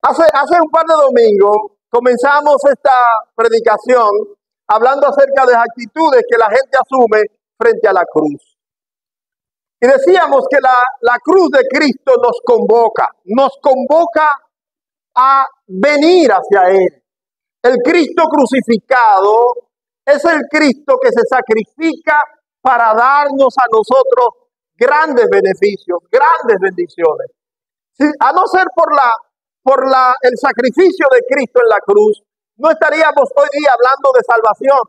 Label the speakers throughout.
Speaker 1: Hace un par de domingos comenzamos esta predicación hablando acerca de las actitudes que la gente asume frente a la cruz. Y decíamos que la cruz de Cristo nos convoca a venir hacia Él. El Cristo crucificado es el Cristo que se sacrifica para darnos a nosotros grandes beneficios, grandes bendiciones. A no ser por el sacrificio de Cristo en la cruz, no estaríamos hoy día hablando de salvación,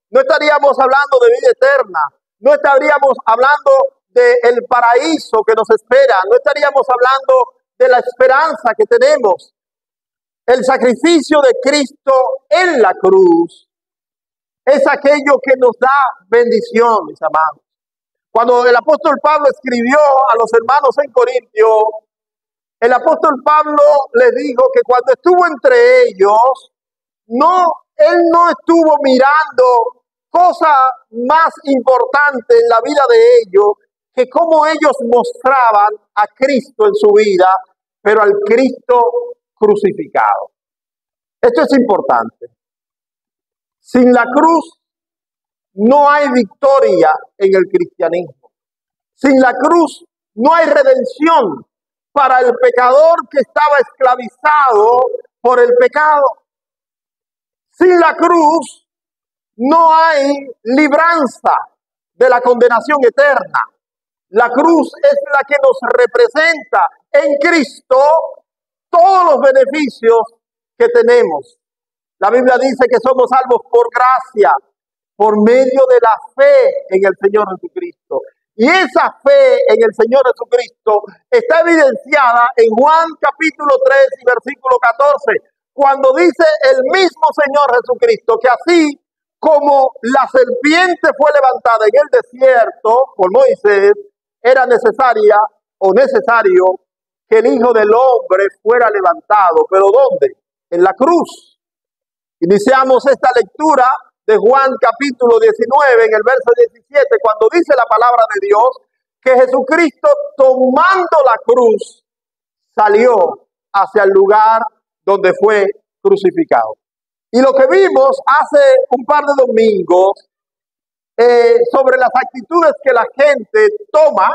Speaker 1: no estaríamos hablando de vida eterna, no estaríamos hablando del paraíso que nos espera, no estaríamos hablando de la esperanza que tenemos. El sacrificio de Cristo en la cruz es aquello que nos da bendición, mis amados. Cuando el apóstol Pablo escribió a los hermanos en Corintio, el apóstol Pablo les dijo que cuando estuvo entre ellos, él no estuvo mirando cosa más importante en la vida de ellos que cómo ellos mostraban a Cristo en su vida, pero al Cristo crucificado. Esto es importante. Sin la cruz no hay victoria en el cristianismo. Sin la cruz no hay redención para el pecador que estaba esclavizado por el pecado. Sin la cruz no hay libranza de la condenación eterna. La cruz es la que nos representa en Cristo todos los beneficios que tenemos. La Biblia dice que somos salvos por gracia, por medio de la fe en el Señor Jesucristo. Y esa fe en el Señor Jesucristo está evidenciada en Juan capítulo 3 y versículo 14, cuando dice el mismo Señor Jesucristo que así como la serpiente fue levantada en el desierto por Moisés, era necesario que el Hijo del Hombre fuera levantado. ¿Pero dónde? En la cruz. Iniciamos esta lectura de Juan capítulo 19 en el verso 17, cuando dice la palabra de Dios que Jesucristo, tomando la cruz, salió hacia el lugar donde fue crucificado. Y lo que vimos hace un par de domingos sobre las actitudes que la gente toma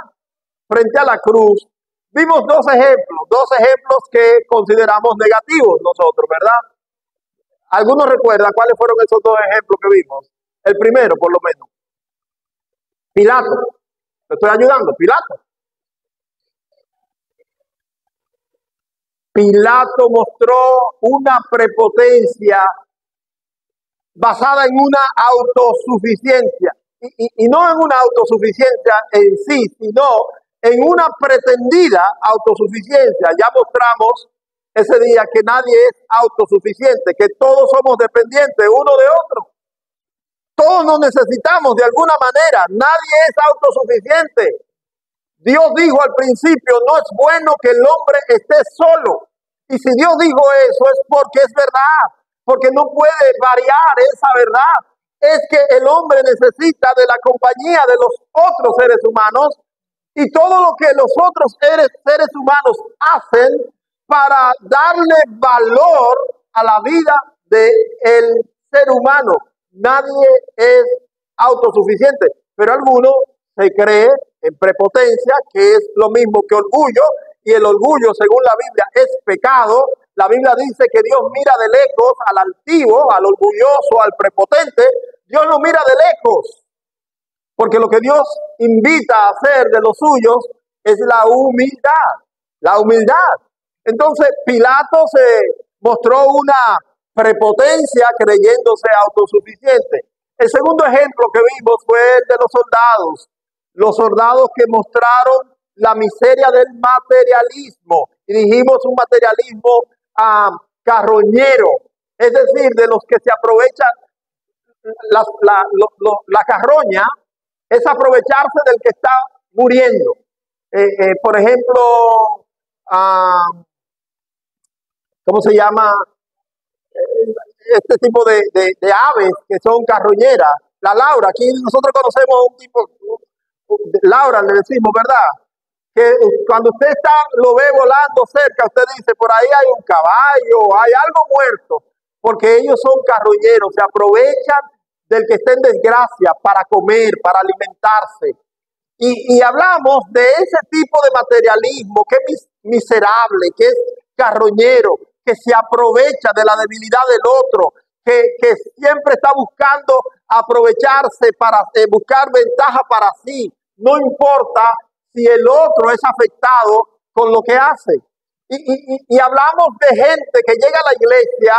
Speaker 1: frente a la cruz, vimos dos ejemplos que consideramos negativos nosotros, ¿verdad? ¿Algunos recuerdan cuáles fueron esos dos ejemplos que vimos? El primero, por lo menos. Pilato. ¿Me estoy ayudando? Pilato. Pilato mostró una prepotencia basada en una autosuficiencia. Y no en una autosuficiencia en sí, sino en una pretendida autosuficiencia. Ya mostramos ese día que nadie es autosuficiente, que todos somos dependientes uno de otro. Todos nos necesitamos de alguna manera. Nadie es autosuficiente. Dios dijo al principio, no es bueno que el hombre esté solo. Y si Dios dijo eso es porque es verdad, porque no puede variar esa verdad. Es que el hombre necesita de la compañía de los otros seres humanos y todo lo que los otros seres humanos hacen para darle valor a la vida del ser humano. Nadie es autosuficiente, pero alguno se cree en prepotencia, que es lo mismo que orgullo, y el orgullo, según la Biblia, es pecado. La Biblia dice que Dios mira de lejos al altivo, al orgulloso, al prepotente. Dios lo mira de lejos, porque lo que Dios invita a hacer de los suyos es la humildad, la humildad. Entonces Pilato se mostró una prepotencia creyéndose autosuficiente. El segundo ejemplo que vimos fue el de los soldados que mostraron la miseria del materialismo, y dijimos un materialismo carroñero, es decir, de los que se aprovechan. La carroña es aprovecharse del que está muriendo. Por ejemplo, ¿cómo se llama? Este tipo de aves que son carroñeras. La Laura, aquí nosotros conocemos un tipo, Laura le decimos, ¿verdad? que cuando usted lo ve volando cerca, usted dice, por ahí hay un caballo, hay algo muerto, porque ellos son carroñeros, se aprovechan del que está en desgracia para comer, para alimentarse. Y hablamos de ese tipo de materialismo que es miserable, que es carroñero, que se aprovecha de la debilidad del otro, que siempre está buscando aprovecharse para buscar ventaja para sí. No importa si el otro es afectado con lo que hace. Y hablamos de gente que llega a la iglesia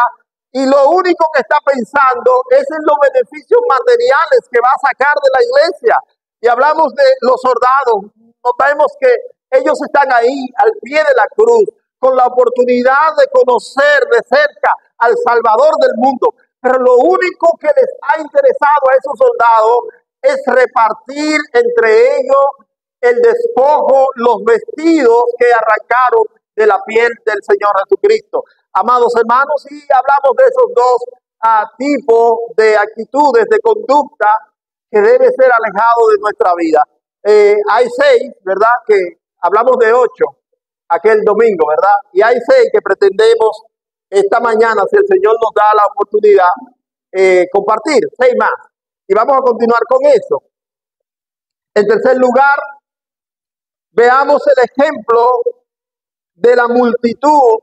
Speaker 1: y lo único que está pensando es en los beneficios materiales que va a sacar de la iglesia. Y hablamos de los soldados. Notamos que ellos están ahí al pie de la cruz con la oportunidad de conocer de cerca al Salvador del mundo. Pero lo único que les ha interesado a esos soldados es repartir entre ellos el despojo, los vestidos que arrancaron de la piel del Señor Jesucristo. Amados hermanos, y hablamos de esos dos tipos de actitudes, de conducta que debe ser alejado de nuestra vida. Hay 6, ¿verdad? Que hablamos de 8 aquel domingo, ¿verdad? Y hay 6 que pretendemos esta mañana, si el Señor nos da la oportunidad, compartir 6 más. Y vamos a continuar con eso. En tercer lugar, veamos el ejemplo de la multitud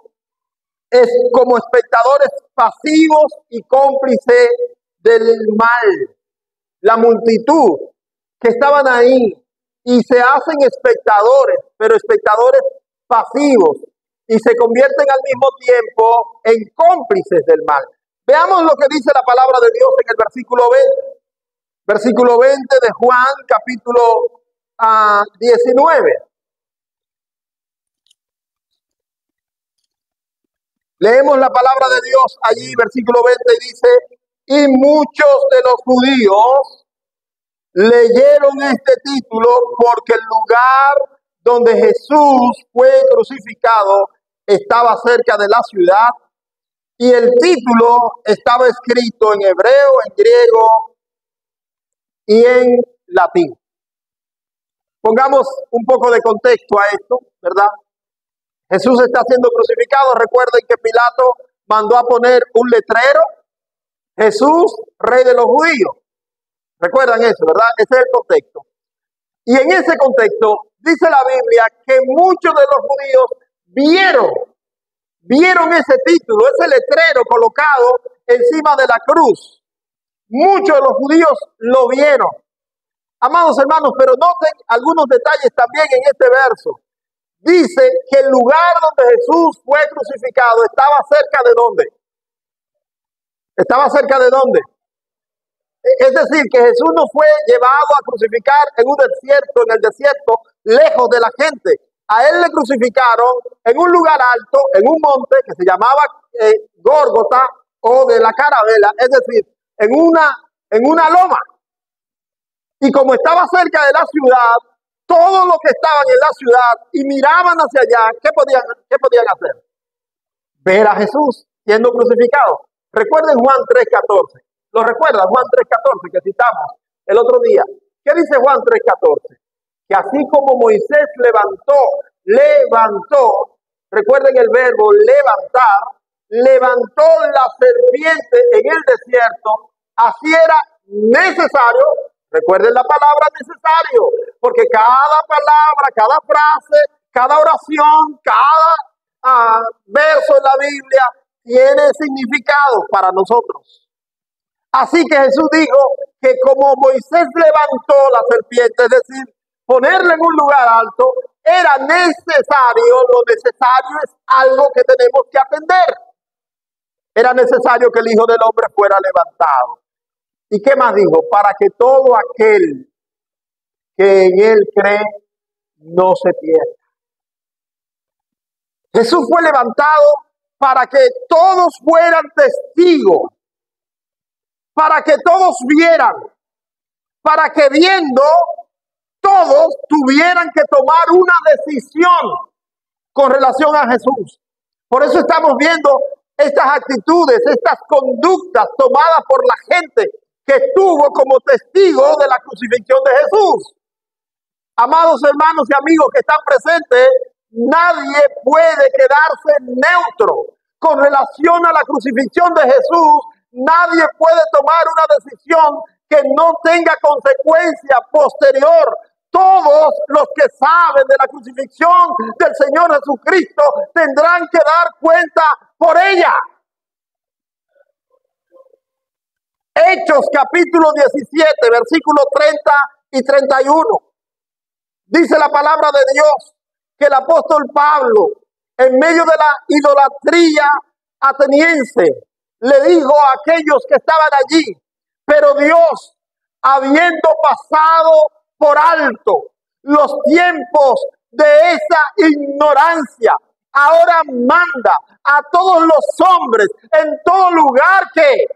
Speaker 1: es como espectadores pasivos y cómplices del mal. La multitud que estaban ahí y se hacen espectadores, pero espectadores pasivos, y se convierten al mismo tiempo en cómplices del mal. Veamos lo que dice la palabra de Dios en el versículo 20. Versículo 20 de Juan, capítulo 19. Leemos la palabra de Dios allí, versículo 20, y dice, y muchos de los judíos leyeron este título porque el lugar donde Jesús fue crucificado estaba cerca de la ciudad y el título estaba escrito en hebreo, en griego y en latín. Pongamos un poco de contexto a esto, ¿verdad? Jesús está siendo crucificado. Recuerden que Pilato mandó a poner un letrero, Jesús, rey de los judíos. Recuerdan eso, ¿verdad? Ese es el contexto. Y en ese contexto dice la Biblia que muchos de los judíos vieron ese título, ese letrero colocado encima de la cruz. Muchos de los judíos lo vieron. Amados hermanos, pero noten algunos detalles también en este verso. Dice que el lugar donde Jesús fue crucificado estaba cerca de ¿dónde? ¿Estaba cerca de dónde? Es decir, que Jesús no fue llevado a crucificar en un desierto, en el desierto, lejos de la gente. A él le crucificaron en un lugar alto, en un monte que se llamaba Gólgota o de la Carabela, es decir, en una loma. Y como estaba cerca de la ciudad, todos los que estaban en la ciudad y miraban hacia allá, ¿qué podían hacer? Ver a Jesús siendo crucificado. Recuerden Juan 3:14. ¿Lo recuerdan? Juan 3:14 que citamos el otro día. ¿Qué dice Juan 3:14? Que así como Moisés levantó, recuerden el verbo levantar, levantó la serpiente en el desierto, así era necesario, recuerden la palabra necesario, porque cada palabra, cada frase, cada oración, cada verso en la Biblia tiene significado para nosotros. Así que Jesús dijo que como Moisés levantó la serpiente, es decir, ponerla en un lugar alto, era necesario, lo necesario es algo que tenemos que atender. Era necesario que el Hijo del Hombre fuera levantado. ¿Y qué más dijo? Para que todo aquel que en Él cree no se pierda. Jesús fue levantado para que todos fueran testigos, para que todos vieran, para que viendo todos tuvieran que tomar una decisión con relación a Jesús. Por eso estamos viendo estas actitudes, estas conductas tomadas por la gente que estuvo como testigo de la crucifixión de Jesús. Amados hermanos y amigos que están presentes, nadie puede quedarse neutro con relación a la crucifixión de Jesús. Nadie puede tomar una decisión que no tenga consecuencia posterior. Todos los que saben de la crucifixión del Señor Jesucristo tendrán que dar cuenta por ella. Hechos capítulo 17, versículos 30 y 31. Dice la palabra de Dios que el apóstol Pablo, en medio de la idolatría ateniense, le dijo a aquellos que estaban allí: pero Dios, habiendo pasado por alto los tiempos de esa ignorancia, ahora manda a todos los hombres en todo lugar que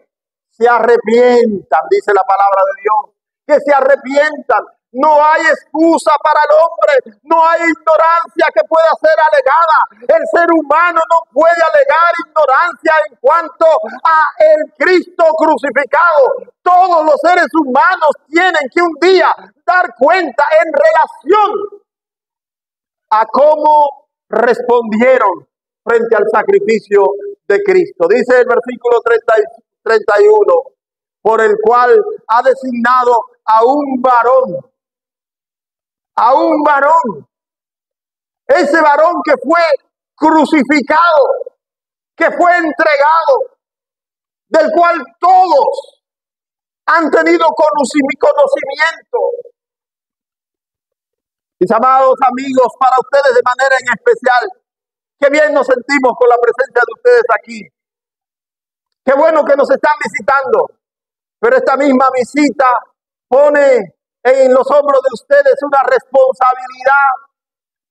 Speaker 1: se arrepientan, dice la palabra de Dios, que se arrepientan. No hay excusa para el hombre, no hay ignorancia que pueda ser alegada. El ser humano no puede alegar ignorancia en cuanto a el Cristo crucificado. Todos los seres humanos tienen que un día dar cuenta en relación a cómo respondieron frente al sacrificio de Cristo. Dice el versículo 31, por el cual ha designado a un varón, ese varón que fue crucificado, que fue entregado, del cual todos han tenido conocimiento. Mis amados amigos, para ustedes de manera en especial, qué bien nos sentimos con la presencia de ustedes aquí. Qué bueno que nos están visitando, pero esta misma visita pone en los hombros de ustedes una responsabilidad.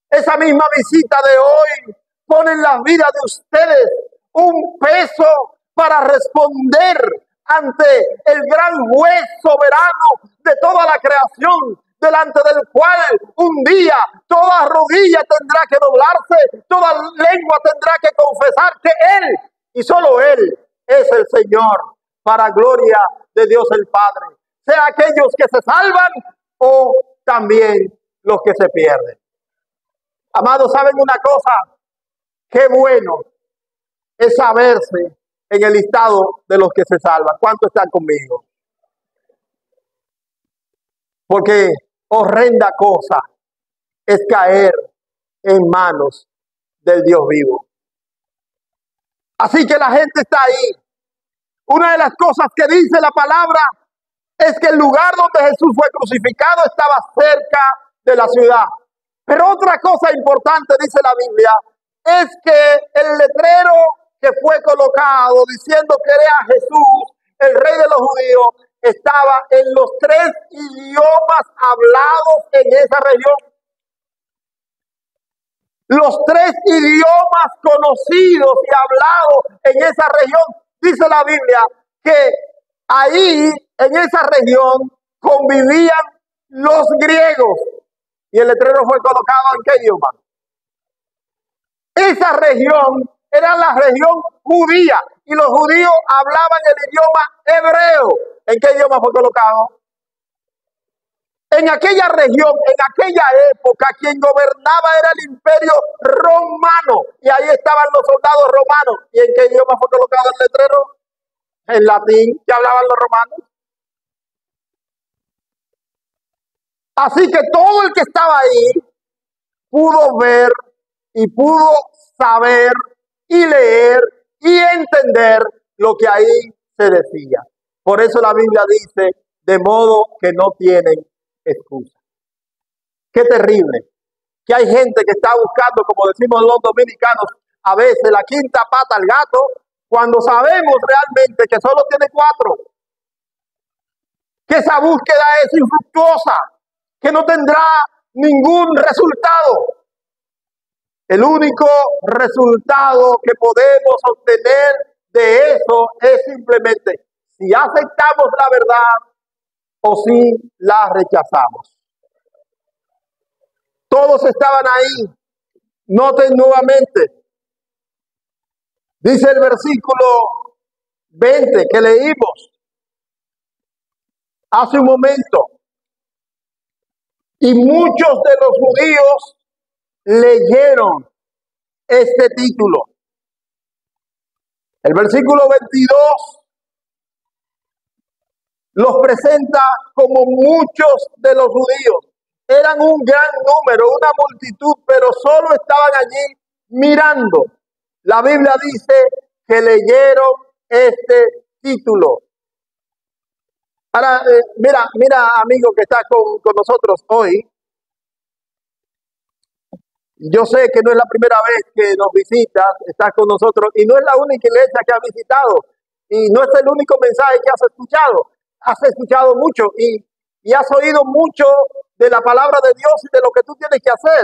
Speaker 1: Esa misma visita de hoy pone en la vida de ustedes un peso para responder ante el gran juez soberano de toda la creación, delante del cual un día toda rodilla tendrá que doblarse, toda lengua tendrá que confesar que Él y solo Él es el Señor, para gloria de Dios el Padre. Sea aquellos que se salvan o también los que se pierden. Amados, ¿saben una cosa? Qué bueno es saberse en el listado de los que se salvan. ¿Cuántos están conmigo? Porque horrenda cosa es caer en manos del Dios vivo. Así que la gente está ahí. Una de las cosas que dice la palabra es que el lugar donde Jesús fue crucificado estaba cerca de la ciudad. Pero otra cosa importante, dice la Biblia, es que el letrero que fue colocado diciendo que era Jesús, el Rey de los Judíos, estaba en los 3 idiomas hablados en esa región. Los 3 idiomas conocidos y hablados en esa región. Dice la Biblia que ahí, en esa región, convivían los griegos. Y el letrero fue colocado ¿en qué idioma? Esa región era la región judía. Y los judíos hablaban el idioma hebreo. ¿En qué idioma fue colocado? En aquella región, en aquella época, quien gobernaba era el imperio romano. Y ahí estaban los soldados romanos. ¿Y en qué idioma fue colocado el letrero? En latín, que hablaban los romanos. Así que todo el que estaba ahí pudo ver y pudo saber y leer y entender lo que ahí se decía. Por eso la Biblia dice, de modo que no tienen excusa. Qué terrible que hay gente que está buscando, como decimos los dominicanos, a veces la quinta pata al gato, cuando sabemos realmente que solo tiene 4. Que esa búsqueda es infructuosa, que no tendrá ningún resultado. El único resultado que podemos obtener de eso es simplemente si aceptamos la verdad o si la rechazamos. Todos estaban ahí. Noten nuevamente. Dice el versículo 20 que leímos hace un momento. Y muchos de los judíos leyeron este título. El versículo 22 los presenta como muchos de los judíos. Eran un gran número, una multitud, pero solo estaban allí mirando. La Biblia dice que leyeron este título. Ahora, mira, amigo que está con nosotros hoy. Yo sé que no es la primera vez que nos visitas, estás con nosotros, y no es la única iglesia que has visitado, y no es el único mensaje que has escuchado. Has escuchado mucho y has oído mucho de la palabra de Dios y de lo que tú tienes que hacer.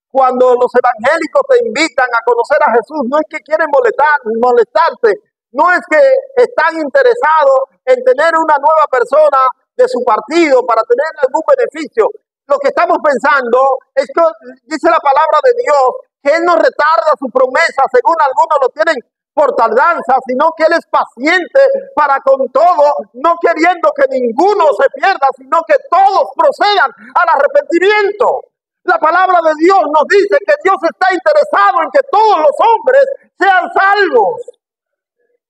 Speaker 1: Cuando los evangélicos te invitan a conocer a Jesús, no es que quieren molestarte, no es que están interesados en tener una nueva persona de su partido para tener algún beneficio. Lo que estamos pensando es que dice la palabra de Dios que Él no retarda su promesa, según algunos lo tienen por tardanza, sino que Él es paciente para con todo, no queriendo que ninguno se pierda, sino que todos procedan al arrepentimiento. La palabra de Dios nos dice que Dios está interesado en que todos los hombres sean salvos.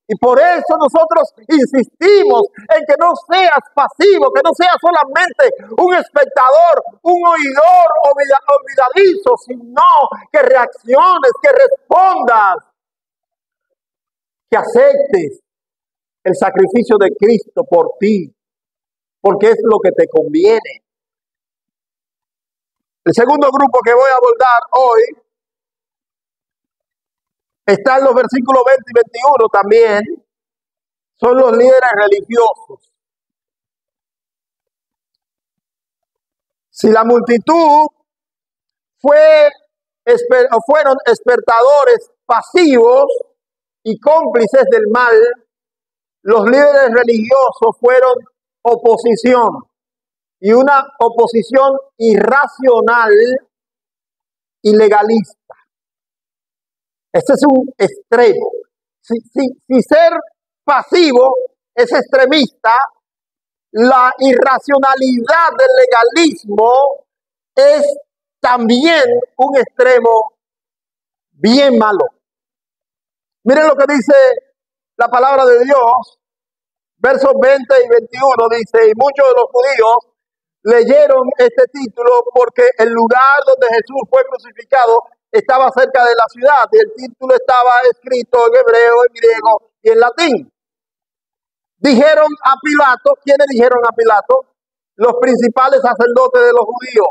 Speaker 1: Y por eso nosotros insistimos en que no seas pasivo, que no seas solamente un espectador, un oidor olvidadizo, sino que reacciones, que respondas, que aceptes el sacrificio de Cristo por ti, porque es lo que te conviene. El segundo grupo que voy a abordar hoy está en los versículos 20 y 21 también. Son los líderes religiosos. Si la multitud fueron espectadores pasivos y cómplices del mal, los líderes religiosos fueron oposición, y una oposición irracional y legalista. Este es un extremo. Si ser pasivo es extremista, la irracionalidad del legalismo es también un extremo bien malo. Miren lo que dice la palabra de Dios, versos 20 y 21, dice: y muchos de los judíos leyeron este título porque el lugar donde Jesús fue crucificado estaba cerca de la ciudad, y el título estaba escrito en hebreo, en griego y en latín. Dijeron a Pilato, ¿quiénes dijeron a Pilato? Los principales sacerdotes de los judíos: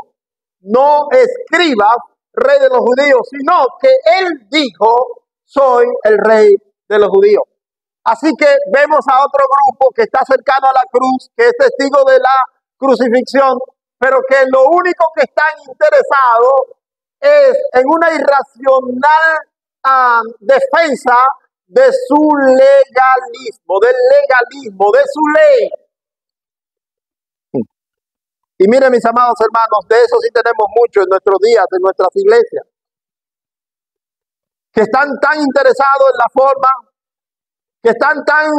Speaker 1: no escribas rey de los judíos, sino que él dijo: soy el rey de los judíos. Así que vemos a otro grupo que está cercano a la cruz, que es testigo de la crucifixión, pero que lo único que están interesados es en una irracional defensa de su legalismo, del legalismo, de su ley. Y miren, mis amados hermanos, de eso sí tenemos mucho en nuestros días, en nuestras iglesias, que están tan interesados en la forma, que están tan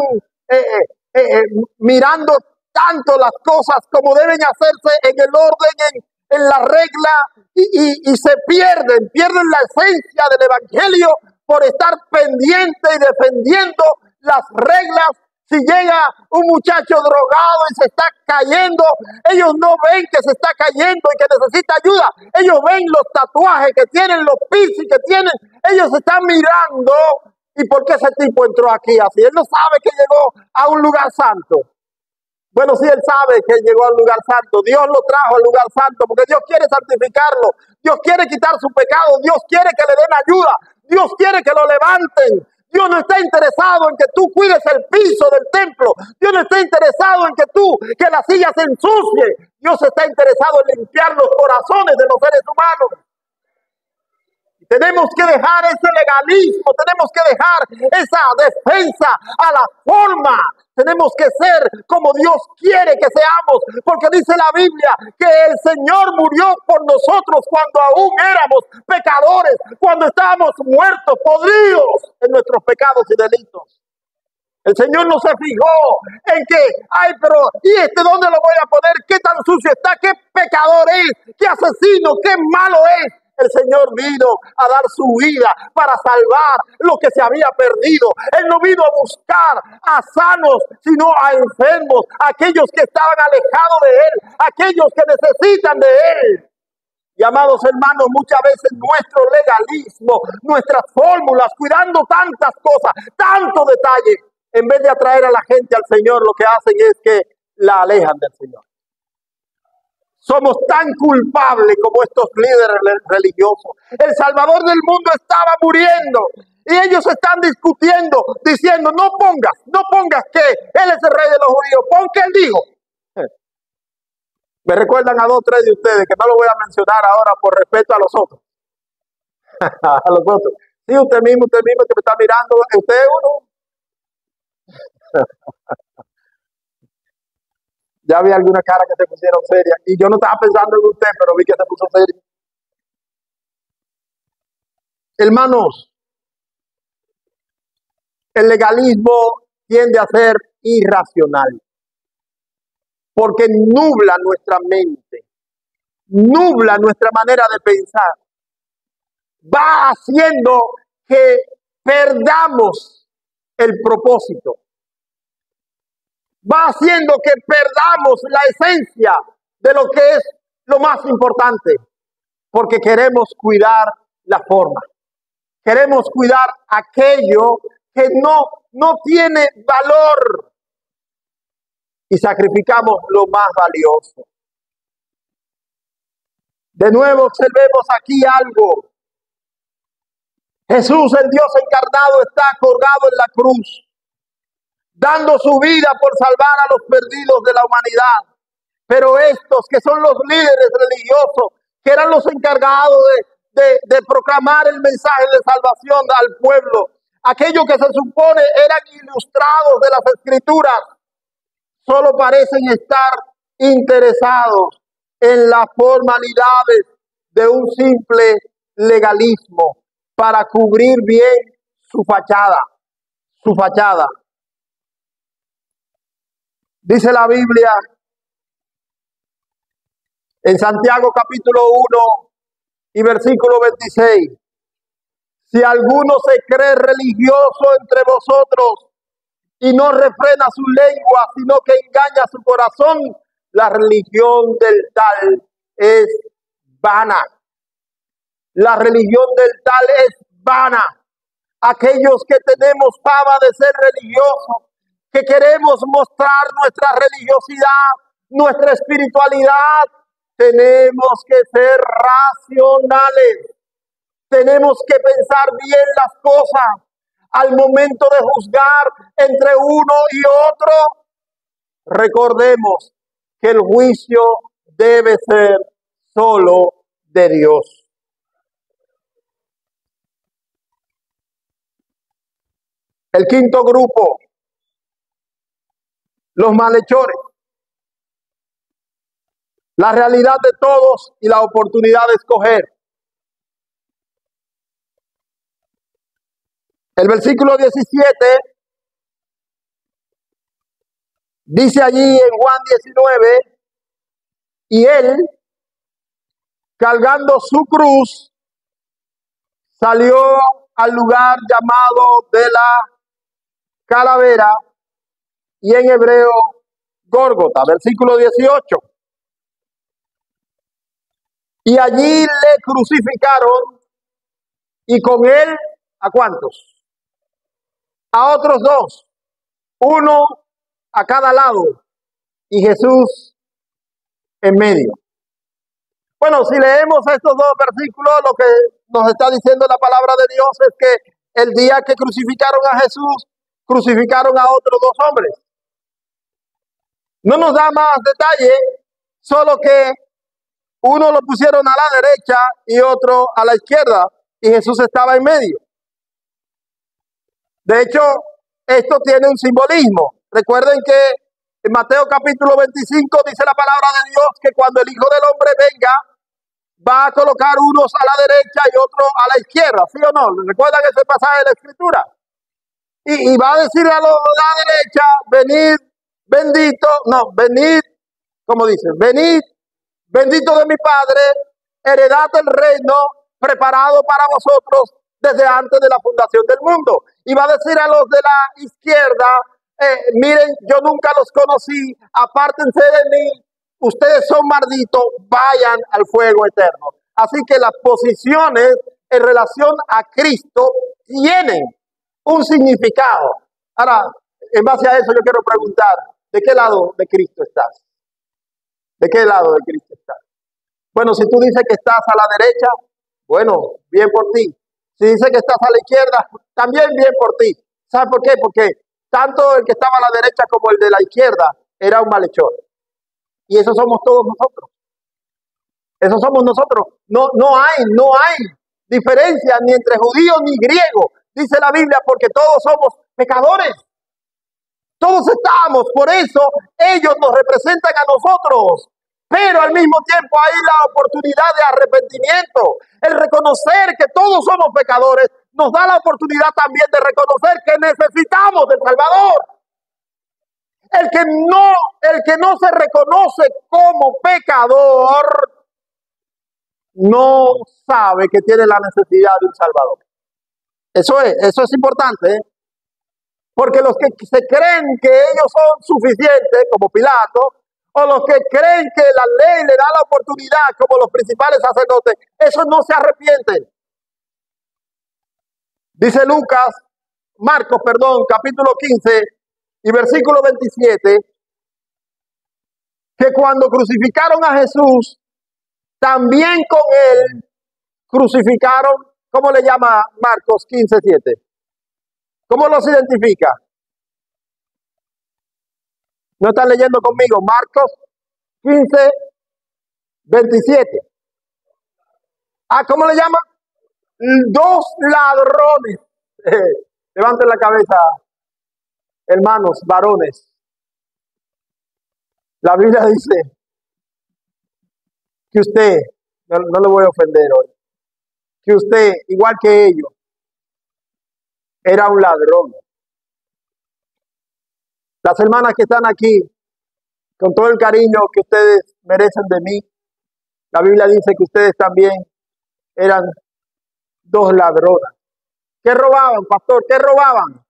Speaker 1: mirando tanto las cosas como deben hacerse en el orden, en la regla, y se pierden la esencia del evangelio por estar pendiente y defendiendo las reglas. Si llega un muchacho drogado y se está cayendo, ellos no ven que se está cayendo y que necesita ayuda. Ellos ven los tatuajes que tienen, los piercing que tienen. Ellos están mirando. ¿Y por qué ese tipo entró aquí así? Él no sabe que llegó a un lugar santo. Bueno, sí, él sabe que él llegó al lugar santo. Dios lo trajo al lugar santo porque Dios quiere santificarlo. Dios quiere quitar su pecado. Dios quiere que le den ayuda. Dios quiere que lo levanten. Dios no está interesado en que tú cuides el piso del templo. Dios no está interesado en que la silla se ensucie. Dios está interesado en limpiar los corazones de los seres humanos. Tenemos que dejar ese legalismo, tenemos que dejar esa defensa a la forma. Tenemos que ser como Dios quiere que seamos, porque dice la Biblia que el Señor murió por nosotros cuando aún éramos pecadores, cuando estábamos muertos, podridos en nuestros pecados y delitos. El Señor no se fijó en que, ay, pero ¿y dónde lo voy a poner? ¿Qué tan sucio está? ¿Qué pecador es? ¿Qué asesino? ¿Qué malo es? El Señor vino a dar su vida para salvar lo que se había perdido. Él no vino a buscar a sanos, sino a enfermos, aquellos que estaban alejados de Él, aquellos que necesitan de Él. Y amados hermanos, muchas veces nuestro legalismo, nuestras fórmulas, cuidando tantas cosas, tanto detalle, en vez de atraer a la gente al Señor, lo que hacen es que la alejan del Señor. Somos tan culpables como estos líderes religiosos. El Salvador del mundo estaba muriendo y ellos están discutiendo, diciendo, no pongas que Él es el rey de los judíos, pon que Él dijo. Me recuerdan a 2 o 3 de ustedes, que no lo voy a mencionar ahora por respeto a los otros. A los otros. Sí, usted mismo que me está mirando, usted es uno. Ya vi alguna cara que se pusieron seria. Y yo no estaba pensando en usted, pero vi que se puso seria. Hermanos, el legalismo tiende a ser irracional. Porque nubla nuestra mente, nubla nuestra manera de pensar. Va haciendo que perdamos el propósito. Va haciendo que perdamos la esencia de lo que es lo más importante. Porque queremos cuidar la forma. Queremos cuidar aquello que no tiene valor. Y sacrificamos lo más valioso. De nuevo observemos aquí algo. Jesús, el Dios encarnado, está colgado en la cruz, dando su vida por salvar a los perdidos de la humanidad. Pero estos que son los líderes religiosos, que eran los encargados de proclamar el mensaje de salvación al pueblo, aquellos que se supone eran ilustrados de las Escrituras, solo parecen estar interesados en las formalidades de un simple legalismo para cubrir bien su fachada. Dice la Biblia en Santiago capítulo 1 y versículo 26. Si alguno se cree religioso entre vosotros y no refrena su lengua, sino que engaña su corazón, la religión del tal es vana. La religión del tal es vana. Aquellos que tenemos fama de ser religiosos, que queremos mostrar nuestra religiosidad, nuestra espiritualidad, tenemos que ser racionales. Tenemos que pensar bien las cosas. Al momento de juzgar entre uno y otro, recordemos que el juicio debe ser solo de Dios. El quinto grupo, los malhechores. La realidad de todos y la oportunidad de escoger. El versículo 17 dice allí en Juan 19, y él, cargando su cruz, salió al lugar llamado de la calavera, y en hebreo Gólgota, versículo 18. Y allí le crucificaron, y con él, ¿a cuántos? A otros 2, uno a cada lado, y Jesús en medio. Bueno, si leemos estos 2 versículos, lo que nos está diciendo la palabra de Dios es que el día que crucificaron a Jesús, crucificaron a otros 2 hombres. No nos da más detalle, solo que uno lo pusieron a la derecha y otro a la izquierda, y Jesús estaba en medio. De hecho, esto tiene un simbolismo. Recuerden que en Mateo capítulo 25 dice la palabra de Dios que cuando el Hijo del Hombre venga, va a colocar unos a la derecha y otros a la izquierda, ¿sí o no? ¿Recuerdan ese pasaje de la Escritura? y va a decir a la derecha, venid, bendito, no, venid, como dice, venid, bendito de mi Padre, heredad el reino preparado para vosotros desde antes de la fundación del mundo. Y va a decir a los de la izquierda, miren, yo nunca los conocí, apártense de mí, ustedes son malditos, vayan al fuego eterno. Así que las posiciones en relación a Cristo tienen un significado. Ahora, en base a eso yo quiero preguntar, ¿de qué lado de Cristo estás? ¿De qué lado de Cristo estás? Bueno, si tú dices que estás a la derecha, bueno, bien por ti. Si dices que estás a la izquierda, también bien por ti. ¿Sabes por qué? Porque tanto el que estaba a la derecha como el de la izquierda era un malhechor. Y eso somos todos nosotros. Eso somos nosotros. No hay diferencia ni entre judío ni griego. Dice la Biblia, porque todos somos pecadores. Todos estamos, por eso ellos nos representan a nosotros. Pero al mismo tiempo hay la oportunidad de arrepentimiento. El reconocer que todos somos pecadores nos da la oportunidad también de reconocer que necesitamos del Salvador. El que no se reconoce como pecador no sabe que tiene la necesidad de un Salvador. Eso es importante, ¿eh? Porque los que se creen que ellos son suficientes, como Pilato, o los que creen que la ley le da la oportunidad, como los principales sacerdotes, esos no se arrepienten. Dice Marcos, capítulo 15 y versículo 27, que cuando crucificaron a Jesús, también con él crucificaron, ¿cómo le llama Marcos 15:7? ¿Cómo los identifica? ¿No están leyendo conmigo? Marcos 15:27. ¿Cómo le llama? Dos ladrones. Levanten la cabeza, hermanos, varones. La Biblia dice que usted, no le voy a ofender hoy, que usted, igual que ellos, era un ladrón. Las hermanas que están aquí, con todo el cariño que ustedes merecen de mí, la Biblia dice que ustedes también eran dos ladronas. ¿Qué robaban, pastor? ¿Qué robaban?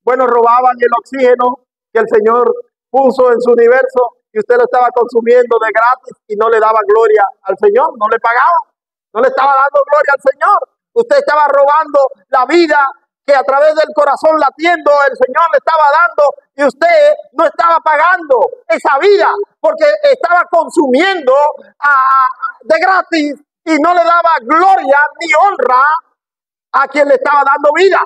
Speaker 1: Bueno, robaban el oxígeno que el Señor puso en su universo y usted lo estaba consumiendo de gratis y no le daba gloria al Señor, no le pagaba, no le estaba dando gloria al Señor. Usted estaba robando la vida que a través del corazón latiendo el Señor le estaba dando y usted no estaba pagando esa vida porque estaba consumiendo de gratis y no le daba gloria ni honra a quien le estaba dando vida.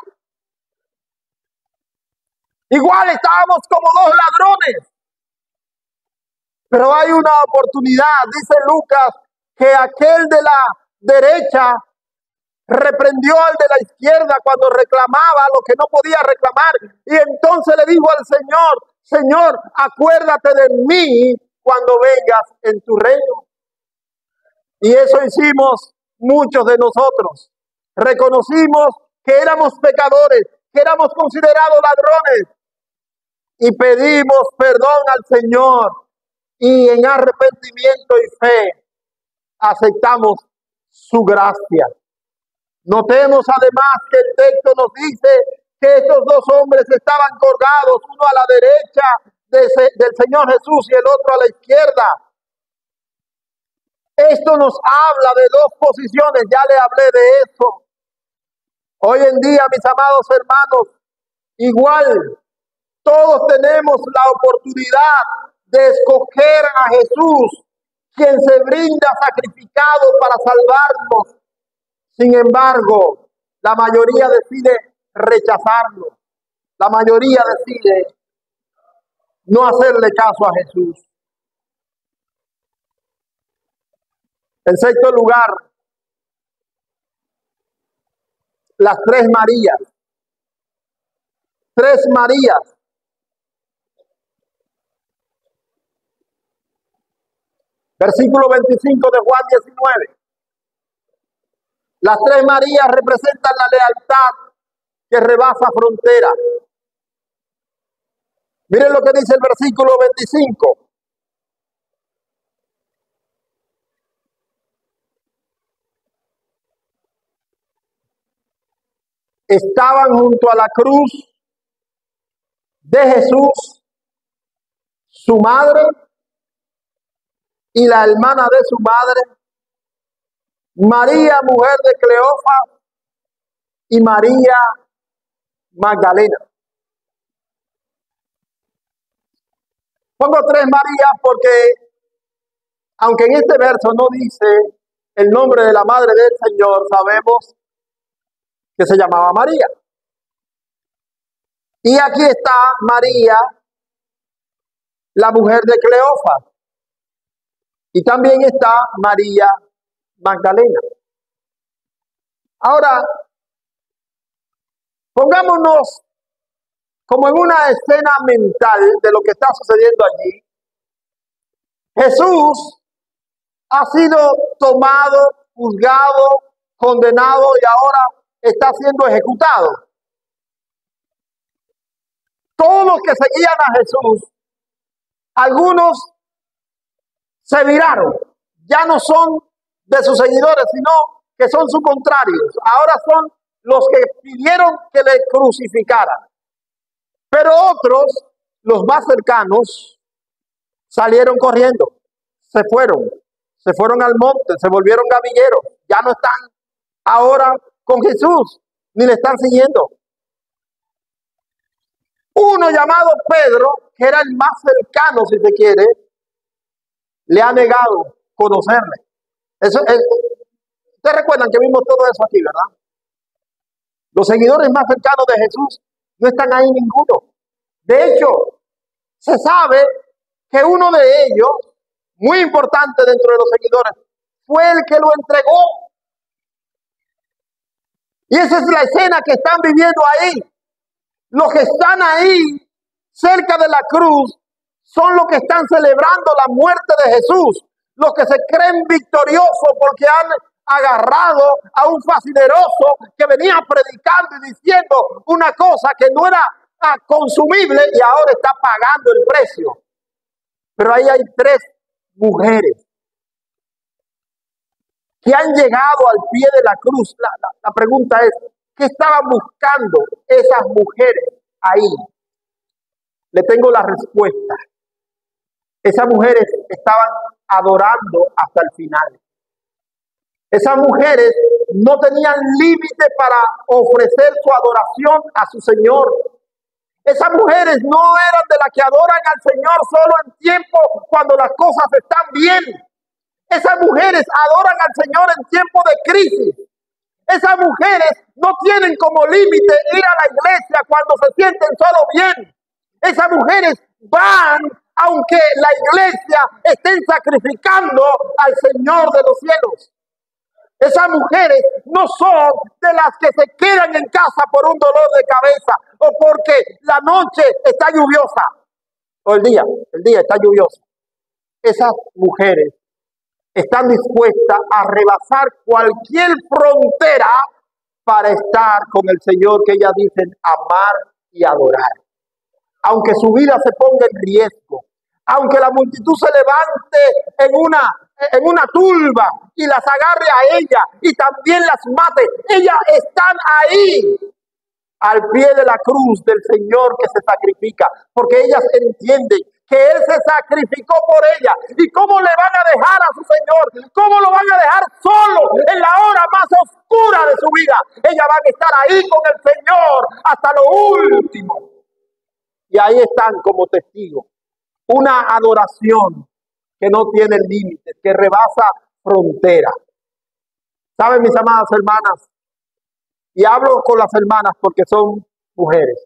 Speaker 1: Igual estábamos como dos ladrones. Pero hay una oportunidad, dice Lucas, que aquel de la derecha reprendió al de la izquierda cuando reclamaba lo que no podía reclamar. Y entonces le dijo al Señor, Señor, acuérdate de mí cuando vengas en tu reino. Y eso hicimos muchos de nosotros. Reconocimos que éramos pecadores, que éramos considerados ladrones. Y pedimos perdón al Señor. Y en arrepentimiento y fe aceptamos su gracia. Notemos además que el texto nos dice que estos dos hombres estaban colgados, uno a la derecha del Señor Jesús y el otro a la izquierda. Esto nos habla de dos posiciones, ya le hablé de eso. Hoy en día, mis amados hermanos, igual todos tenemos la oportunidad de escoger a Jesús, quien se brinda sacrificado para salvarnos. Sin embargo, la mayoría decide rechazarlo. La mayoría decide no hacerle caso a Jesús. En sexto lugar, las tres Marías. Tres Marías. Versículo 25 de Juan 19. Las tres Marías representan la lealtad que rebasa fronteras. Miren lo que dice el versículo 25. Estaban junto a la cruz de Jesús, su madre y la hermana de su madre, María, mujer de Cleofas, y María Magdalena. Pongo tres Marías porque, aunque en este verso no dice el nombre de la madre del Señor, sabemos que se llamaba María. Y aquí está María, la mujer de Cleofas. Y también está María Magdalena. Ahora, pongámonos como en una escena mental de lo que está sucediendo allí. Jesús ha sido tomado, juzgado, condenado y ahora está siendo ejecutado. Todos los que seguían a Jesús, algunos se viraron, ya no son de sus seguidores, sino que son sus contrarios. Ahora son los que pidieron que le crucificaran. Pero otros, los más cercanos, salieron corriendo, se fueron al monte, se volvieron gavilleros, ya no están ahora con Jesús, ni le están siguiendo. Uno llamado Pedro, que era el más cercano, si se quiere, le ha negado conocerle. Ustedes recuerdan que vimos todo eso aquí, ¿verdad? Los seguidores más cercanos de Jesús no están ahí ninguno. De hecho, se sabe que uno de ellos, muy importante dentro de los seguidores, fue el que lo entregó. Y esa es la escena que están viviendo ahí. Los que están ahí, cerca de la cruz, son los que están celebrando la muerte de Jesús. Los que se creen victoriosos porque han agarrado a un facineroso que venía predicando y diciendo una cosa que no era consumible y ahora está pagando el precio. Pero ahí hay tres mujeres que han llegado al pie de la cruz. La pregunta es, ¿qué estaban buscando esas mujeres ahí? Le tengo la respuesta. Esas mujeres estaban adorando hasta el final. Esas mujeres no tenían límite para ofrecer su adoración a su Señor. Esas mujeres no eran de las que adoran al Señor solo en tiempo cuando las cosas están bien. Esas mujeres adoran al Señor en tiempo de crisis. Esas mujeres no tienen como límite ir a la iglesia cuando se sienten solo bien. Esas mujeres van aunque la iglesia estén sacrificando al Señor de los cielos. Esas mujeres no son de las que se quedan en casa por un dolor de cabeza o porque la noche está lluviosa o el día está lluvioso. Esas mujeres están dispuestas a rebasar cualquier frontera para estar con el Señor que ellas dicen amar y adorar. Aunque su vida se ponga en riesgo, aunque la multitud se levante en una turba y las agarre a ella y también las mate, ellas están ahí al pie de la cruz del Señor que se sacrifica, porque ellas entienden que Él se sacrificó por ella. ¿Y cómo le van a dejar a su Señor? ¿Cómo lo van a dejar solo en la hora más oscura de su vida? Ellas van a estar ahí con el Señor hasta lo último. Y ahí están como testigos. Una adoración que no tiene límites, que rebasa fronteras. ¿Saben, mis amadas hermanas? Y hablo con las hermanas porque son mujeres.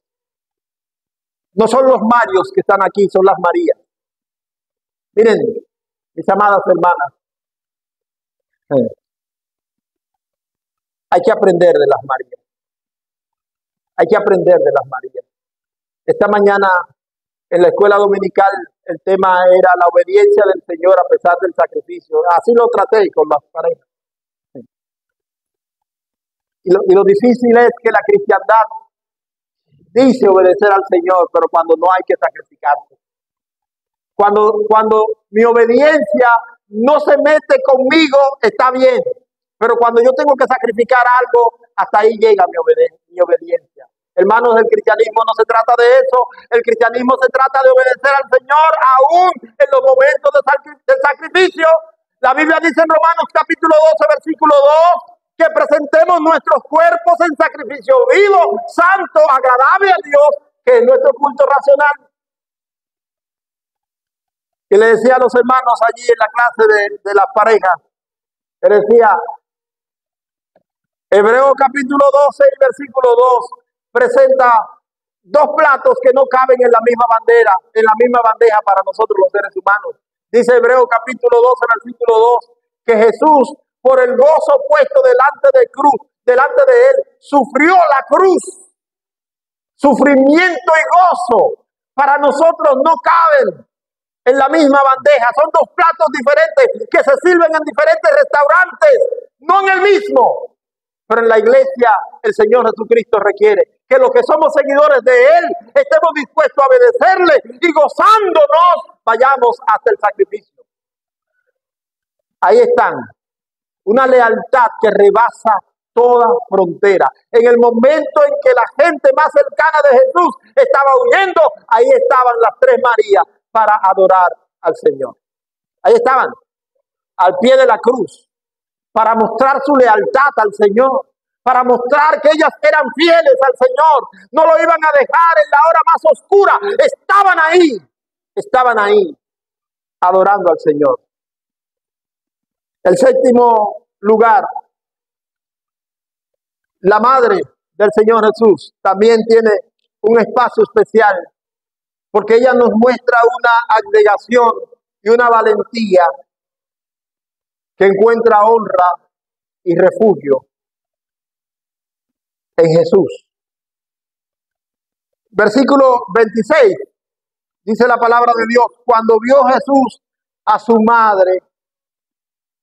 Speaker 1: No son los Marios que están aquí, son las Marías. Miren, mis amadas hermanas, hay que aprender de las Marías. Hay que aprender de las Marías. Esta mañana en la escuela dominical el tema era la obediencia del Señor a pesar del sacrificio. Así lo traté con las parejas. Y lo difícil es que la cristiandad dice obedecer al Señor, pero cuando no hay que sacrificarse. Cuando mi obediencia no se mete conmigo, está bien. Pero cuando yo tengo que sacrificar algo, hasta ahí llega mi obediencia. Hermanos, el cristianismo no se trata de eso. El cristianismo se trata de obedecer al Señor aún en los momentos de sacrificio. La Biblia dice en Romanos capítulo 12, versículo 2, que presentemos nuestros cuerpos en sacrificio vivo, santo, agradable a Dios, que es nuestro culto racional. Y le decía a los hermanos allí en la clase de las parejas, le decía, Hebreos capítulo 12 y versículo 2 presenta dos platos que no caben en la misma bandeja para nosotros los seres humanos. Dice Hebreos capítulo 12, versículo 2, que Jesús, por el gozo puesto delante de él, sufrió la cruz. Sufrimiento y gozo para nosotros no caben en la misma bandeja. Son dos platos diferentes que se sirven en diferentes restaurantes, no en el mismo. Pero en la iglesia el Señor Jesucristo requiere que los que somos seguidores de Él estemos dispuestos a obedecerle y gozándonos vayamos hasta el sacrificio. Ahí están. Una lealtad que rebasa toda frontera. En el momento en que la gente más cercana de Jesús estaba huyendo, ahí estaban las tres Marías para adorar al Señor. Ahí estaban, al pie de la cruz, para mostrar su lealtad al Señor, para mostrar que ellas eran fieles al Señor, no lo iban a dejar en la hora más oscura, estaban ahí, adorando al Señor. El séptimo lugar, la madre del Señor Jesús también tiene un espacio especial, porque ella nos muestra una abnegación y una valentía que encuentra honra y refugio en Jesús. Versículo 26, dice la palabra de Dios, cuando vio Jesús a su madre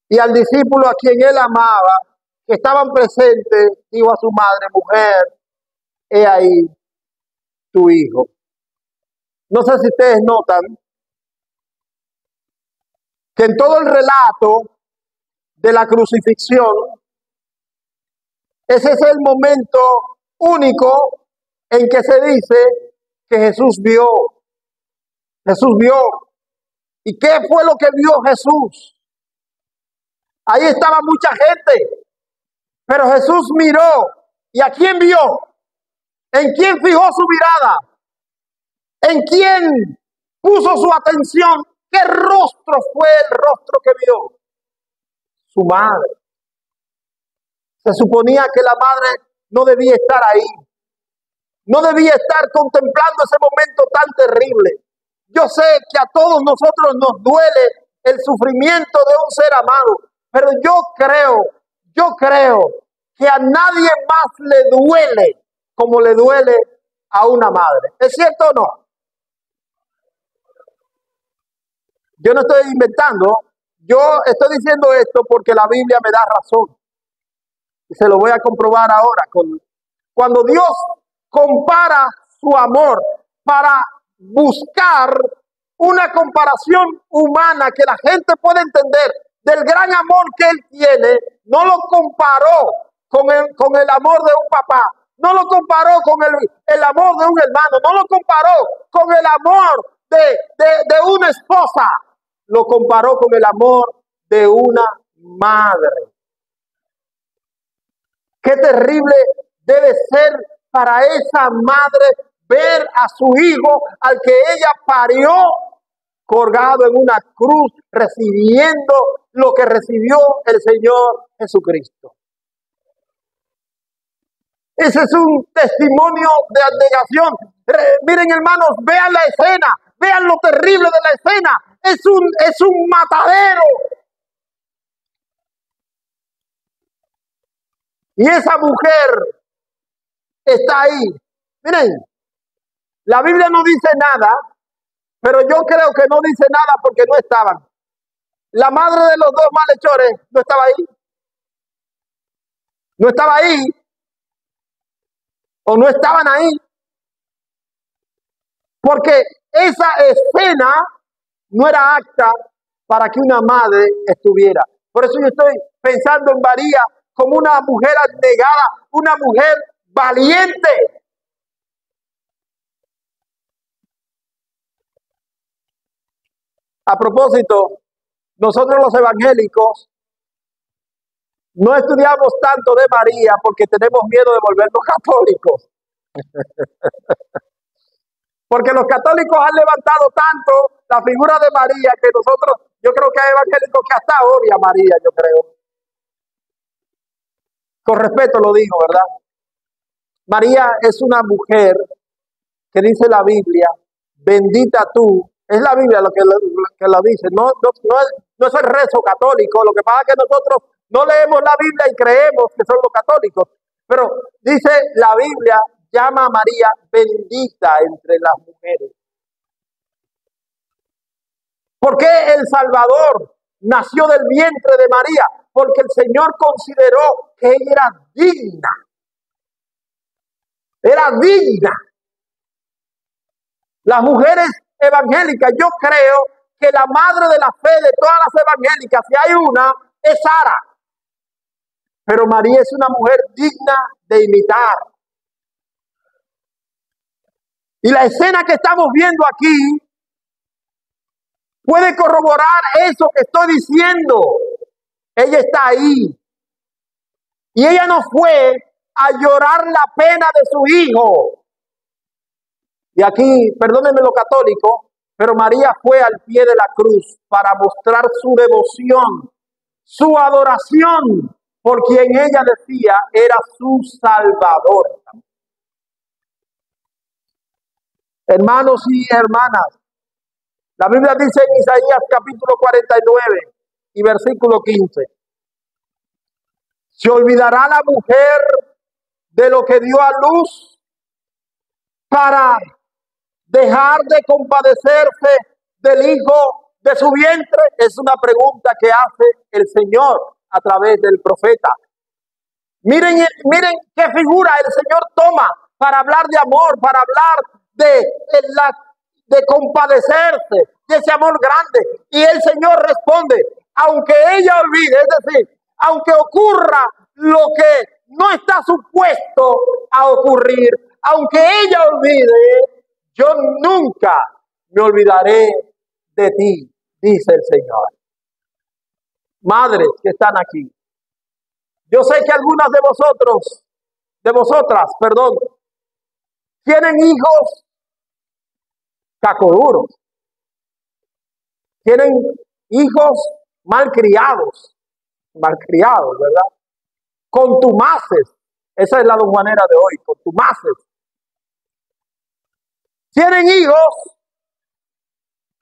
Speaker 1: y al discípulo a quien él amaba, que estaban presentes, dijo a su madre, mujer, he ahí tu hijo. No sé si ustedes notan que en todo el relato de la crucifixión, ese es el momento único en que se dice que Jesús vio. Jesús vio. ¿Y qué fue lo que vio Jesús? Ahí estaba mucha gente, pero Jesús miró. ¿Y a quién vio? ¿En quién fijó su mirada? ¿En quién puso su atención? ¿Qué rostro fue el rostro que vio? Su madre. Se suponía que la madre no debía estar ahí. No debía estar contemplando ese momento tan terrible. Yo sé que a todos nosotros nos duele el sufrimiento de un ser amado, pero yo creo que a nadie más le duele como le duele a una madre. ¿Es cierto o no? Yo no estoy inventando, yo estoy diciendo esto porque la Biblia me da razón. Y se lo voy a comprobar ahora. Cuando Dios compara su amor para buscar una comparación humana que la gente pueda entender del gran amor que Él tiene, no lo comparó con el amor de un papá, no lo comparó con el amor de un hermano, no lo comparó con el amor de una esposa, lo comparó con el amor de una madre. Qué terrible debe ser para esa madre ver a su hijo al que ella parió colgado en una cruz, recibiendo lo que recibió el Señor Jesucristo. Ese es un testimonio de abnegación. Miren, hermanos, vean la escena, vean lo terrible de la escena. Es un matadero. Y esa mujer está ahí. Miren, la Biblia no dice nada, pero yo creo que no dice nada porque no estaban. La madre de los dos malhechores no estaba ahí. No estaba ahí. O no estaban ahí. Porque esa escena no era apta para que una madre estuviera. Por eso yo estoy pensando en María como una mujer abnegada, una mujer valiente. A propósito, nosotros los evangélicos no estudiamos tanto de María porque tenemos miedo de volvernos católicos. Porque los católicos han levantado tanto la figura de María que nosotros, yo creo que hay evangélicos que hasta odian a María, yo creo. Con respeto lo digo, ¿verdad? María es una mujer que dice la Biblia, bendita tú. Es la Biblia lo que la dice, no es el rezo católico. Lo que pasa es que nosotros no leemos la Biblia y creemos que son los católicos. Pero dice la Biblia, llama a María bendita entre las mujeres. ¿Por qué el Salvador nació del vientre de María? Porque el Señor consideró que ella era digna. Era digna. Las mujeres evangélicas, yo creo que la madre de la fe de todas las evangélicas, si hay una, es Sara. Pero María es una mujer digna de imitar. Y la escena que estamos viendo aquí puede corroborar eso que estoy diciendo. Ella está ahí. Y ella no fue a llorar la pena de su hijo. Y aquí, perdónenme lo católico, pero María fue al pie de la cruz para mostrar su devoción, su adoración, por quien ella decía era su Salvador. Hermanos y hermanas, la Biblia dice en Isaías capítulo 49 y versículo 15, ¿se olvidará la mujer de lo que dio a luz para dejar de compadecerse del hijo de su vientre? Es una pregunta que hace el Señor a través del profeta. Miren qué figura el Señor toma para hablar de amor, para hablar de compadecerse, de ese amor grande. Y el Señor responde, aunque ella olvide, es decir, aunque ocurra lo que no está supuesto a ocurrir, aunque ella olvide, yo nunca me olvidaré de ti, dice el Señor. Madres que están aquí, yo sé que algunas de vosotras, tienen hijos cacoduros, tienen hijos malcriados, ¿verdad? Contumaces, esa es la donjuanera de hoy, contumaces. Tienen hijos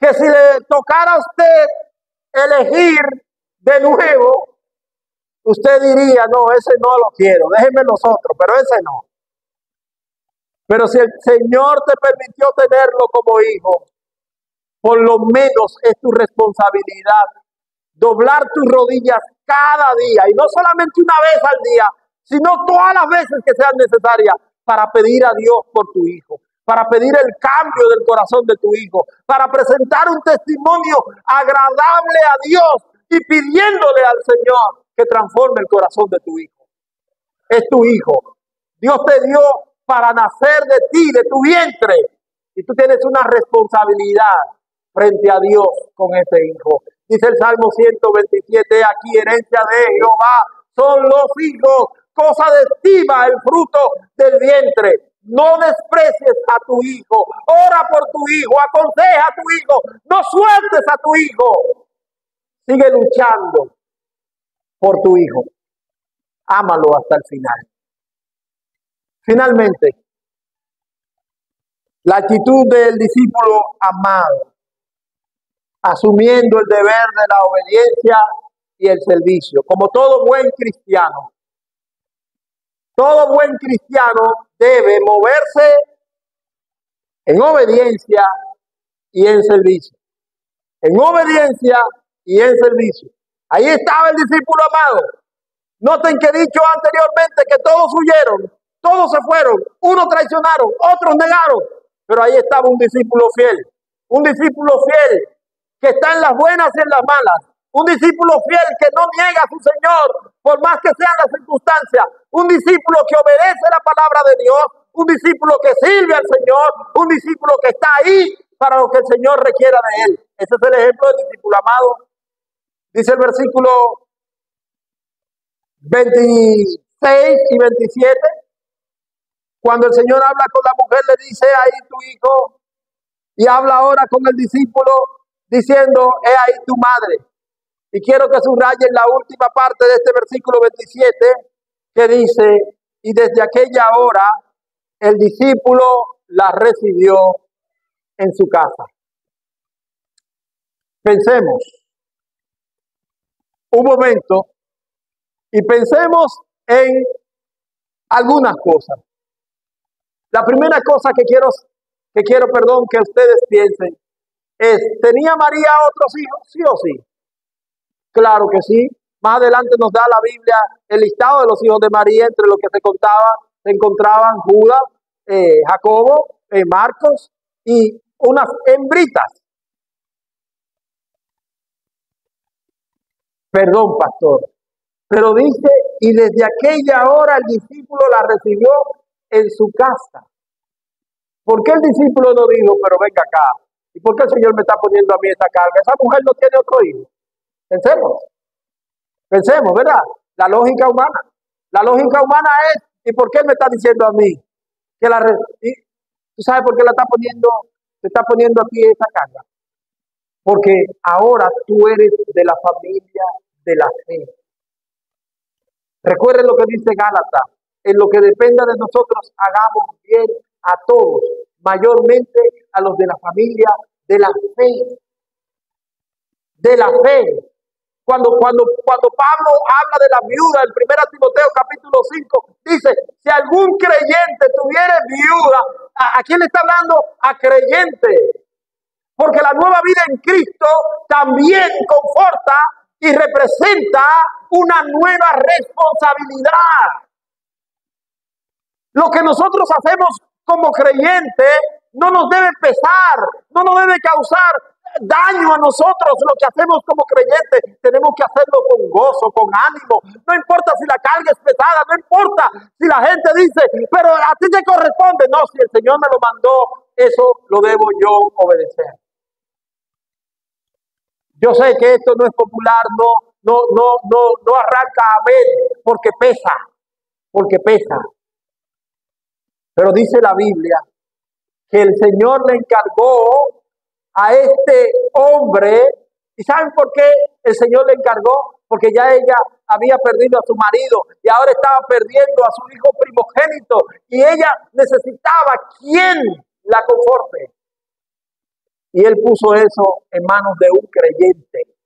Speaker 1: que si le tocara a usted elegir de nuevo, usted diría, no, ese no lo quiero, déjenme los otros, pero ese no. Pero si el Señor te permitió tenerlo como hijo, por lo menos es tu responsabilidad doblar tus rodillas cada día, y no solamente una vez al día, sino todas las veces que sean necesarias para pedir a Dios por tu hijo, para pedir el cambio del corazón de tu hijo, para presentar un testimonio agradable a Dios y pidiéndole al Señor que transforme el corazón de tu hijo. Es tu hijo. Dios te dio para nacer de ti, de tu vientre, y tú tienes una responsabilidad frente a Dios con ese hijo. Dice el Salmo 127, aquí herencia de Jehová son los hijos, cosa de estima el fruto del vientre. No desprecies a tu hijo, ora por tu hijo, aconseja a tu hijo, no sueltes a tu hijo. Sigue luchando por tu hijo. Ámalo hasta el final. Finalmente, la actitud del discípulo amado, asumiendo el deber de la obediencia y el servicio. Como todo buen cristiano debe moverse en obediencia y en servicio. En obediencia y en servicio. Ahí estaba el discípulo amado. Noten que he dicho anteriormente que todos huyeron, todos se fueron, unos traicionaron, otros negaron, Pero ahí estaba un discípulo fiel que está en las buenas y en las malas, un discípulo fiel que no niega a su Señor, por más que sean las circunstancias, un discípulo que obedece la palabra de Dios, un discípulo que sirve al Señor, un discípulo que está ahí para lo que el Señor requiera de él. Ese es el ejemplo del discípulo amado. Dice el versículo 26 y 27, cuando el Señor habla con la mujer, le dice, ahí tu hijo, y habla ahora con el discípulo, diciendo, he ahí tu madre. Y quiero que subrayen la última parte de este versículo 27, que dice, y desde aquella hora el discípulo la recibió en su casa. Pensemos un momento y pensemos en algunas cosas. La primera cosa que quiero, que ustedes piensen es, ¿tenía María otros hijos? ¿Sí o sí? Claro que sí. Más adelante nos da la Biblia el listado de los hijos de María, entre los que se encontraban Judas, Jacobo, Marcos y unas hembritas. Perdón, pastor. Pero dice, y desde aquella hora el discípulo la recibió en su casa. ¿Por qué el discípulo no dijo, pero venga acá? ¿Y por qué el Señor me está poniendo a mí esta carga? Esa mujer no tiene otro hijo. Pensemos, ¿verdad? La lógica humana. La lógica humana es, ¿y por qué él me está diciendo a mí? ¿Tú sabes por qué te está poniendo a ti esa carga? Porque ahora tú eres de la familia de la fe. Recuerden lo que dice Gálatas, en lo que dependa de nosotros hagamos bien a todos, mayormente a los de la familia de la fe. De la fe. Cuando Pablo habla de la viuda en 1 Timoteo capítulo 5, dice, si algún creyente tuviera viuda, ¿a quién le está hablando? A creyente. Porque la nueva vida en Cristo también conforta y representa una nueva responsabilidad. Lo que nosotros hacemos como creyentes no nos debe pesar, no nos debe causar daño a nosotros. Lo que hacemos como creyentes tenemos que hacerlo con gozo, con ánimo. No importa si la carga es pesada, no importa si la gente dice, pero a ti te corresponde. No, si el Señor me lo mandó, eso lo debo yo obedecer. Yo sé que esto no es popular, no arranca a ver, porque pesa. Pero dice la Biblia que el Señor le encargó a este hombre, ¿y saben por qué el Señor le encargó? Porque ya ella había perdido a su marido y ahora estaba perdiendo a su hijo primogénito y ella necesitaba quien la conforte. Y él puso eso en manos de un creyente.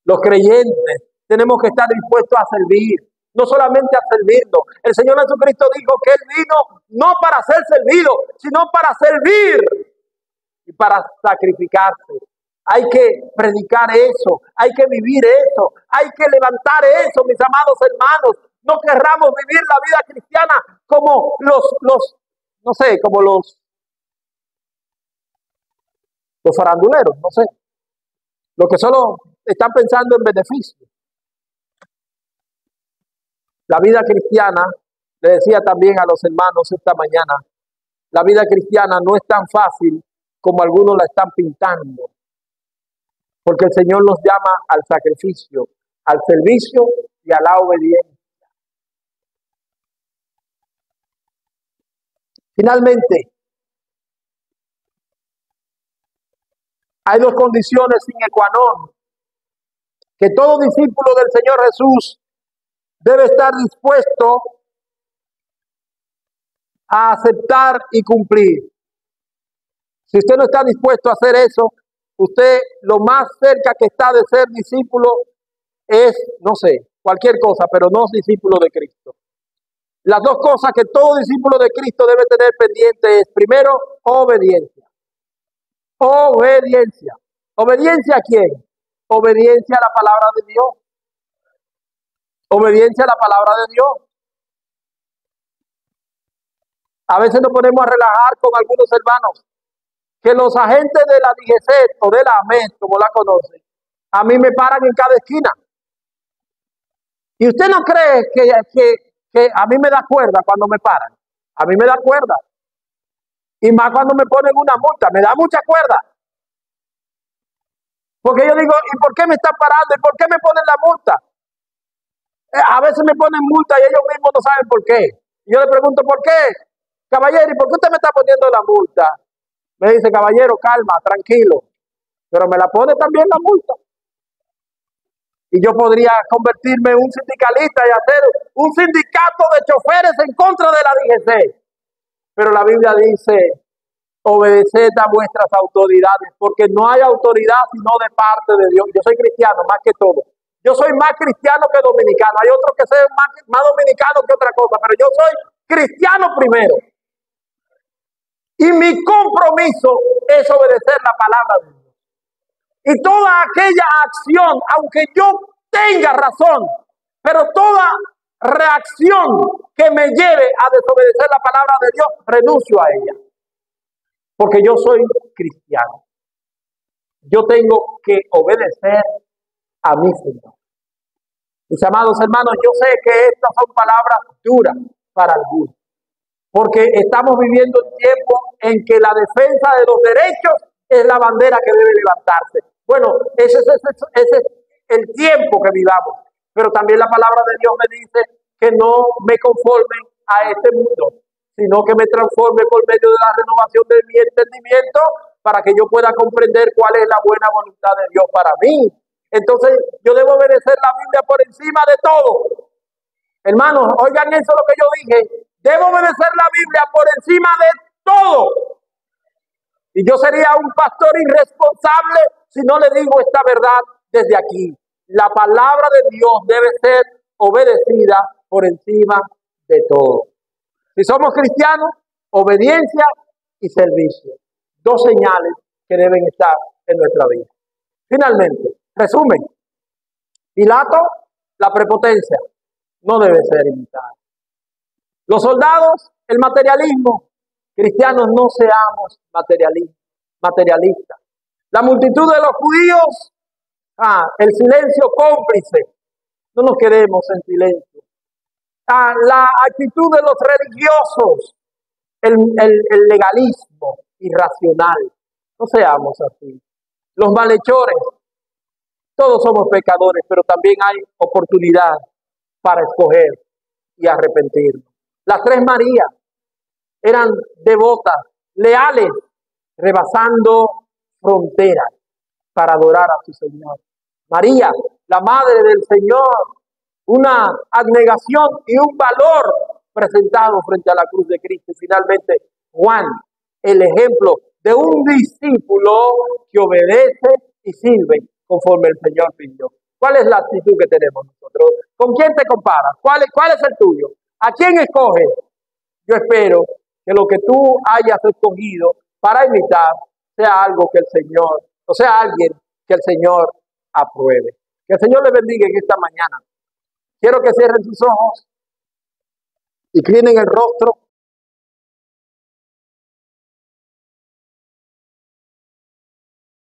Speaker 1: Los creyentes tenemos que estar dispuestos a servir, no solamente a servirnos. El Señor Jesucristo dijo que Él vino no para ser servido, sino para servir y para sacrificarse. Hay que predicar eso, hay que vivir eso, hay que levantar eso, mis amados hermanos. No querramos vivir la vida cristiana como como los faranduleros, no sé, los que solo están pensando en beneficio. La vida cristiana, le decía también a los hermanos esta mañana, la vida cristiana no es tan fácil como algunos la están pintando, porque el Señor nos llama al sacrificio, al servicio y a la obediencia. Finalmente, hay dos condiciones sine qua non que todo discípulo del Señor Jesús debe estar dispuesto a aceptar y cumplir. Si usted no está dispuesto a hacer eso, usted lo más cerca que está de ser discípulo es, no sé, cualquier cosa, pero no es discípulo de Cristo. Las dos cosas que todo discípulo de Cristo debe tener pendiente es, primero, obediencia. Obediencia. ¿Obediencia a quién? Obediencia a la palabra de Dios. Obediencia a la palabra de Dios. A veces nos ponemos a relajar con algunos hermanos que los agentes de la DGC o de la AMED, como la conocen, a mí me paran en cada esquina. ¿Y usted no cree que a mí me da cuerda cuando me paran? A mí me da cuerda. Y más cuando me ponen una multa, me da mucha cuerda. Porque yo digo, ¿y por qué me están parando? ¿Y por qué me ponen la multa? A veces me ponen multa y ellos mismos no saben por qué. Y yo le pregunto, ¿por qué? Caballero, ¿y por qué usted me está poniendo la multa? Me dice, caballero, calma, tranquilo. Pero me la pone también la multa. Y yo podría convertirme en un sindicalista y hacer un sindicato de choferes en contra de la DGC. Pero la Biblia dice, obedeced a vuestras autoridades, porque no hay autoridad sino de parte de Dios. Yo soy cristiano más que todo. Yo soy más cristiano que dominicano. Hay otros que son más dominicanos que otra cosa, pero yo soy cristiano primero. Y mi compromiso es obedecer la palabra de Dios. Y toda aquella acción, aunque yo tenga razón, pero toda reacción que me lleve a desobedecer la palabra de Dios, renuncio a ella. Porque yo soy cristiano. Yo tengo que obedecer a mi Señor. Mis amados hermanos, yo sé que estas son palabras duras para algunos. Porque estamos viviendo un tiempo en que la defensa de los derechos es la bandera que debe levantarse. Bueno, ese es el tiempo que vivamos. Pero también la palabra de Dios me dice que no me conforme a este mundo, sino que me transforme por medio de la renovación de mi entendimiento para que yo pueda comprender cuál es la buena voluntad de Dios para mí. Entonces, yo debo obedecer la Biblia por encima de todo. Hermanos, oigan eso lo que yo dije. Debo obedecer la Biblia por encima de todo. Y yo sería un pastor irresponsable si no le digo esta verdad desde aquí. La palabra de Dios debe ser obedecida por encima de todo. Si somos cristianos, obediencia y servicio. Dos señales que deben estar en nuestra vida. Finalmente, resumen. Pilato, la prepotencia, no debe ser imitada. Los soldados, el materialismo. Cristianos, no seamos materialistas. La multitud de los judíos, el silencio cómplice. No nos quedemos en silencio. La actitud de los religiosos, el legalismo irracional. No seamos así. Los malhechores, todos somos pecadores, pero también hay oportunidad para escoger y arrepentirnos. Las tres Marías eran devotas, leales, rebasando fronteras para adorar a su Señor. María, la madre del Señor, una abnegación y un valor presentado frente a la cruz de Cristo. Y finalmente, Juan, el ejemplo de un discípulo que obedece y sirve conforme el Señor pidió. ¿Cuál es la actitud que tenemos nosotros? ¿Con quién te comparas? ¿Cuál es el tuyo? ¿A quién escoges? Yo espero que lo que tú hayas escogido para imitar sea algo que el Señor, o sea, alguien que el Señor apruebe. Que el Señor le bendiga en esta mañana. Quiero que cierren sus ojos, inclinen el rostro.